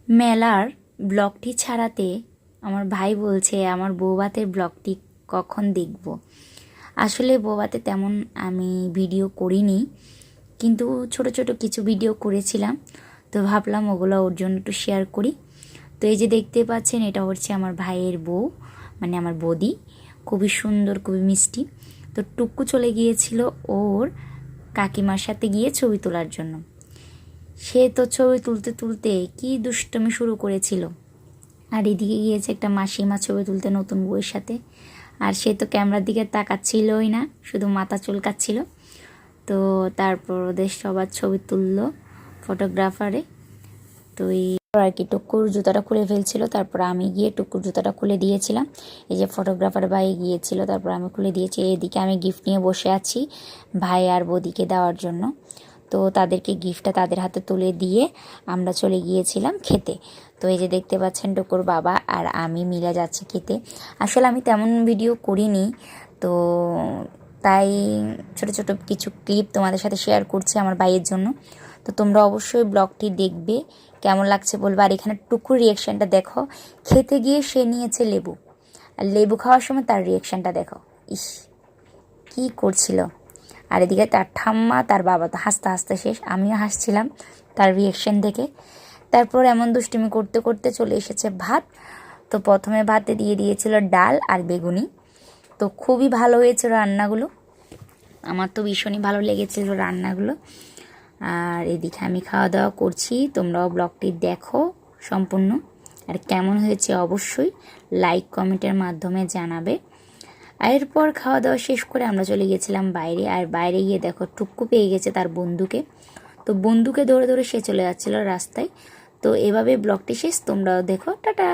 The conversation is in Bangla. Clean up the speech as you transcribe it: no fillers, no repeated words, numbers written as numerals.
মেলার ব্লগটি ছাড়াতে আমার ভাই বলছে আমার বৌভাতের ব্লগটি কখন দেখব। আসলে বৌভাতে তেমন আমি ভিডিও করিনি, কিন্তু ছোট ছোট কিছু ভিডিও করেছিলাম, তো ভাবলাম ওগুলো ওর জন্য একটু শেয়ার করি। তো এই যে দেখতে পাচ্ছেন, এটা হচ্ছে আমার ভাইয়ের বউ, মানে আমার বৌদি। খুবই সুন্দর, খুবই মিষ্টি। তো টুকু চলে গিয়েছিল ওর কাকিমার সাথে গিয়ে ছবি তোলার জন্য। সে তো ছবি তুলতে তুলতে কি দুষ্টুমি শুরু করেছিল। আর এদিকে গিয়েছে একটা মাসিমা ছবি তুলতে নতুন বউয়ের সাথে। আর সে তো ক্যামেরার দিকে তাকাচ্ছিলই না, শুধু মাথা চুলকাচ্ছিল। তো তারপর ওদের সবার ছবি তুললো ফটোগ্রাফারে। তো এই আর কি টুকুর জুতাটা খুলে ফেলছিল, তারপর আমি গিয়ে টুকুর জুতাটা খুলে দিয়েছিলাম। এই যে ফটোগ্রাফার ভাই গিয়েছিল, তারপর আমি খুলে দিয়েছি। এদিকে আমি গিফট নিয়ে বসে আছি ভাই আর বৌদিকে দেওয়ার জন্য। তো তাদেরকে গিফটটা তাদের হাতে তুলে দিয়ে আমরা চলে গিয়েছিলাম খেতে। তো এই যে দেখতে পাচ্ছেন টুকুর বাবা আর আমি মিলে যাচ্ছি খেতে। আসলে আমি তেমন ভিডিও করিনি, তো তাই ছোট ছোট কিছু ক্লিপ তোমাদের সাথে শেয়ার করছি আমার ভাইয়ের জন্য। তো তোমরা অবশ্যই ব্লগটি দেখবে, কেমন লাগছে বলবে। আর এখানে টুকুর রিয়াকশানটা দেখো, খেতে গিয়ে সে নিয়েছে লেবু, আর লেবু খাওয়ার সময় তার রিয়াকশানটা দেখো, ইস কী করছিল। আর এদিকে তার ঠাম্মা তার বাবা তো হাসতে হাসতে শেষ, আমিও হাসছিলাম তার রিয়াকশান দেখে। তারপর এমন দুষ্টুমি করতে করতে চলে এসেছে ভাত। তো প্রথমে ভাতে দিয়ে দিয়েছিল ডাল আর বেগুনি। তো খুবই ভালো হয়েছিল রান্নাগুলো, আমার তো ভীষণই ভালো লেগেছিল রান্নাগুলো। আর এদিকে আমি খাওয়া দাওয়া করছি, তোমরাও ব্লগটি দেখো সম্পূর্ণ। আর কেমন হয়েছে অবশ্যই লাইক কমেন্টের মাধ্যমে জানাবে। আর এরপর খাওয়া দাওয়া শেষ করে আমরা চলে গেছিলাম বাইরে। আর বাইরে গিয়ে দেখো টুক্কু পেয়ে গেছে তার বন্ধুকে। তো বন্ধুকে ধরে ধরে সে চলে যাচ্ছিলো রাস্তায়। তো এভাবে ব্লগটি শেষ, তোমরাও দেখো, টাটা।